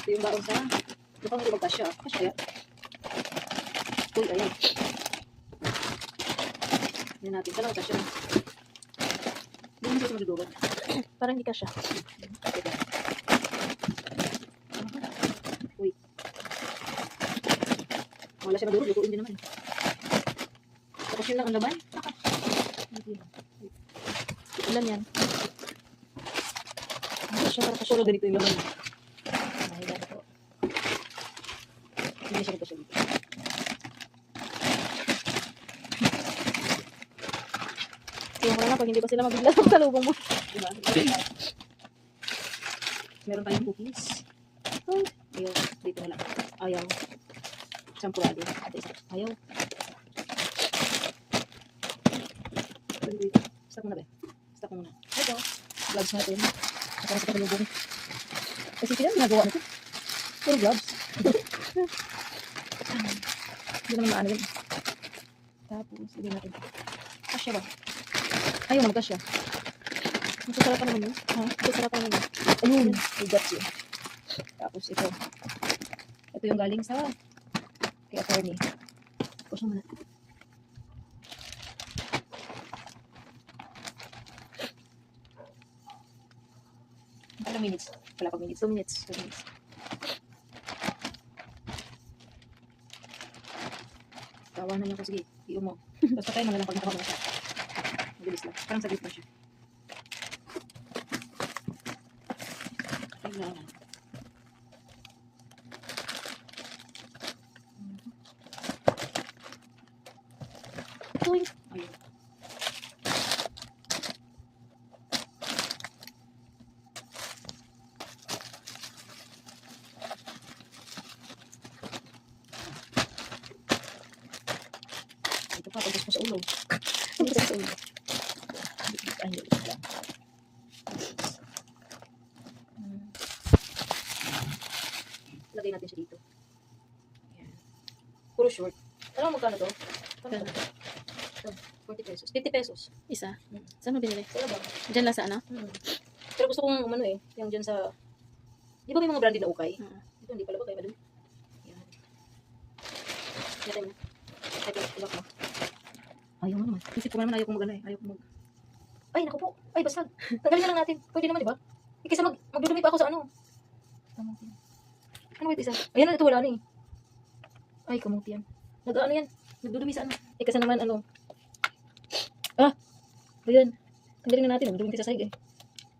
Ito yung baon sa mukhang hindi magkasya. Kasya yan. Uy, ayan. Yan natin. Kailangan kasya. Hindi mo sa magdudurog. Parang hindi kasya. Uy. Wala siya madurog. Lutuin din naman. Tapos yun lang ang laman. Ilan yan? Kasya, para kasya. Puro ganito yung laman. Ay, dami po. Hindi siya magkasya dito. Kaya ko na lang pag hindi pa sila mabigla sa salubong mo. Diba? Meron tayong cookies. Ay, ayaw. Dito na lang. Ayaw. Champurado. Ayaw. Stop muna ba? Stop muna. Ito. Gloves natin. Saka sa patalubong. Kasi sila nagawa nito. Puro gloves. Hindi naman maano yun. Tapos, hindi natin. Kasya ba? Ayaw naman kasya. Masasarap naman yun. Ha? Masasarap naman yun. Ayun. I got you. Tapos ito. Ito yung galing sa kay attorney. Tapos naman. Ilang minutes? Wala pag minutes. 2 minutes. 2 minutes. Tawanan niya ko. Sige, iyo mo. Tapos patay mo na lang pag nakawa mo na siya. Mabilis lang. Parang saglit pa siya. Kailangan. Uy, Ayun. Ito pa, tapos mo sa ulo. ang sa ulo. Ay, hindi lang. Lagay natin siya dito. Ayan. Puro short. Alam mo magkano to? Magkano to? Ito, 40 pesos. 50 pesos. Isa. Saan mo binili? Wala ba? Diyan lang sa ano? Pero gusto kong umano eh. Yung dyan sa... Di ba may mga branded na ukay? Oo. Ito hindi pala ba kayo madumi? Ayan. Natin mo. Ito, ilak mo. Ayaw mo naman. Isip ko naman ayaw kong mag-ano eh. Ayaw kong mag... Ay, naku po. Ay, basta. Tanggalin na lang natin. Pwede naman, di ba? Eh, kasi magdudumi pa ako sa ano. Kamuti. Ano wait, isa? Ayan, ito wala na eh. Ay, kamuti yan. Nag-ano yan? Nagdudumi sa ano? Eh, kasi naman ano. Ah! Ayan. Tanggalin na natin. Magdudumi sa sahig eh.